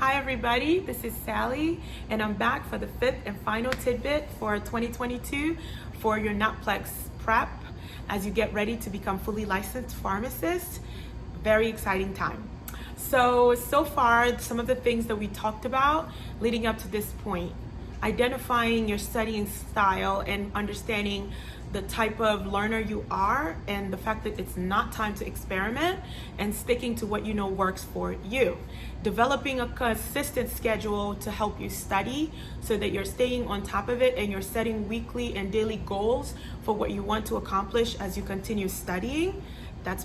Hi everybody, this is Sally and I'm back for the fifth and final tidbit for 2022 for your NAPLEX prep as you get ready to become fully licensed pharmacist. Very exciting time. So far, some of the things that we talked about leading up to this point: identifying your studying style and understanding the type of learner you are and the fact that it's not time to experiment, and sticking to what you know works for you. Developing a consistent schedule to help you study so that you're staying on top of it and you're setting weekly and daily goals for what you want to accomplish as you continue studying. That's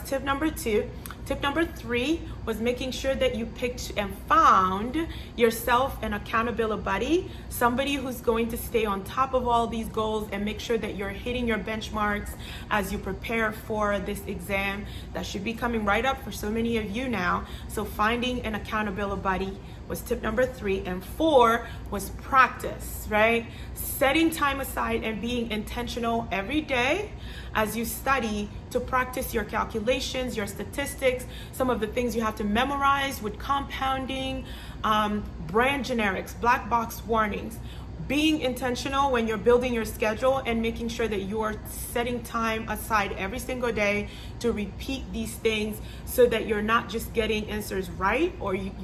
tip number 2. Tip number 3 was making sure that you picked and found yourself an accountability buddy, somebody who's going to stay on top of all these goals and make sure that you're hitting your benchmarks as you prepare for this exam that should be coming right up for so many of you now. So finding an accountability buddy was tip number 3, and 4 was practice, right? Setting time aside and being intentional every day as you study to practice your calculations, your statistics, some of the things you have to memorize with compounding, brand generics, black box warnings. Being intentional when you're building your schedule and making sure that you're setting time aside every single day to repeat these things so that you're not just getting answers right,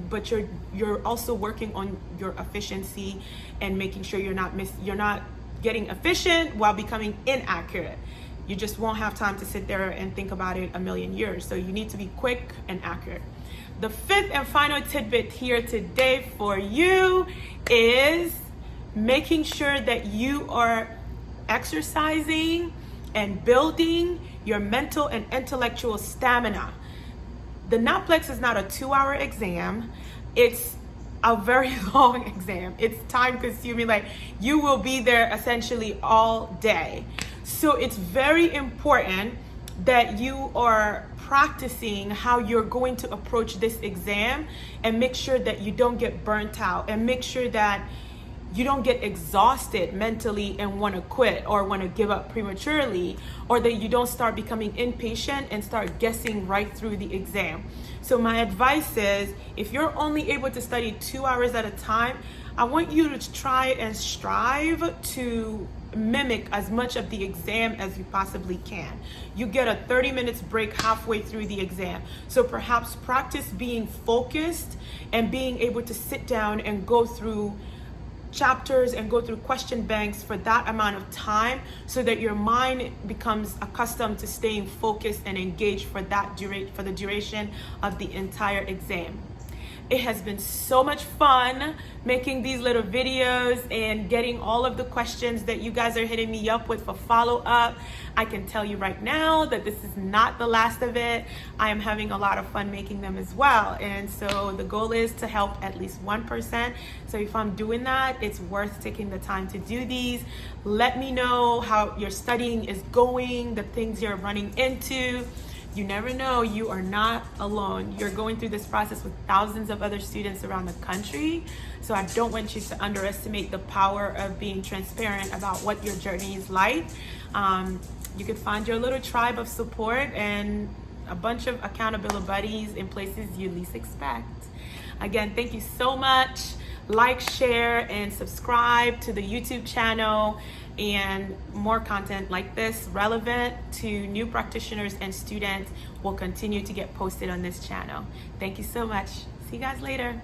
but you're also working on your efficiency and making sure you're not getting efficient while becoming inaccurate. You just won't have time to sit there and think about it a million years. So you need to be quick and accurate. The fifth and final tidbit here today for you is making sure that you are exercising and building your mental and intellectual stamina. The NAPLEX is not a 2-hour exam. It's a very long exam. It's time consuming. Like, you will be there essentially all day. So it's very important that you are practicing how you're going to approach this exam and make sure that you don't get burnt out, and make sure that you don't get exhausted mentally and want to quit or want to give up prematurely, or that you don't start becoming impatient and start guessing right through the exam. So my advice is, if you're only able to study 2 hours at a time, I want you to try and strive to mimic as much of the exam as you possibly can. You get a 30 minutes break halfway through the exam. So perhaps practice being focused and being able to sit down and go through chapters and go through question banks for that amount of time, so that your mind becomes accustomed to staying focused and engaged for the duration of the entire exam. It has been so much fun making these little videos and getting all of the questions that you guys are hitting me up with for follow-up. I can tell you right now that this is not the last of it. I am having a lot of fun making them as well. And so the goal is to help at least 1%. So if I'm doing that, it's worth taking the time to do these. Let me know how your studying is going, the things you're running into. You never know, you are not alone. You're going through this process with thousands of other students around the country. So I don't want you to underestimate the power of being transparent about what your journey is like. You can find your little tribe of support and a bunch of accountability buddies in places you least expect. Again, thank you so much. Like, share, and subscribe to the YouTube channel, and more content like this relevant to new practitioners and students will continue to get posted on this channel. Thank you so much. See you guys later.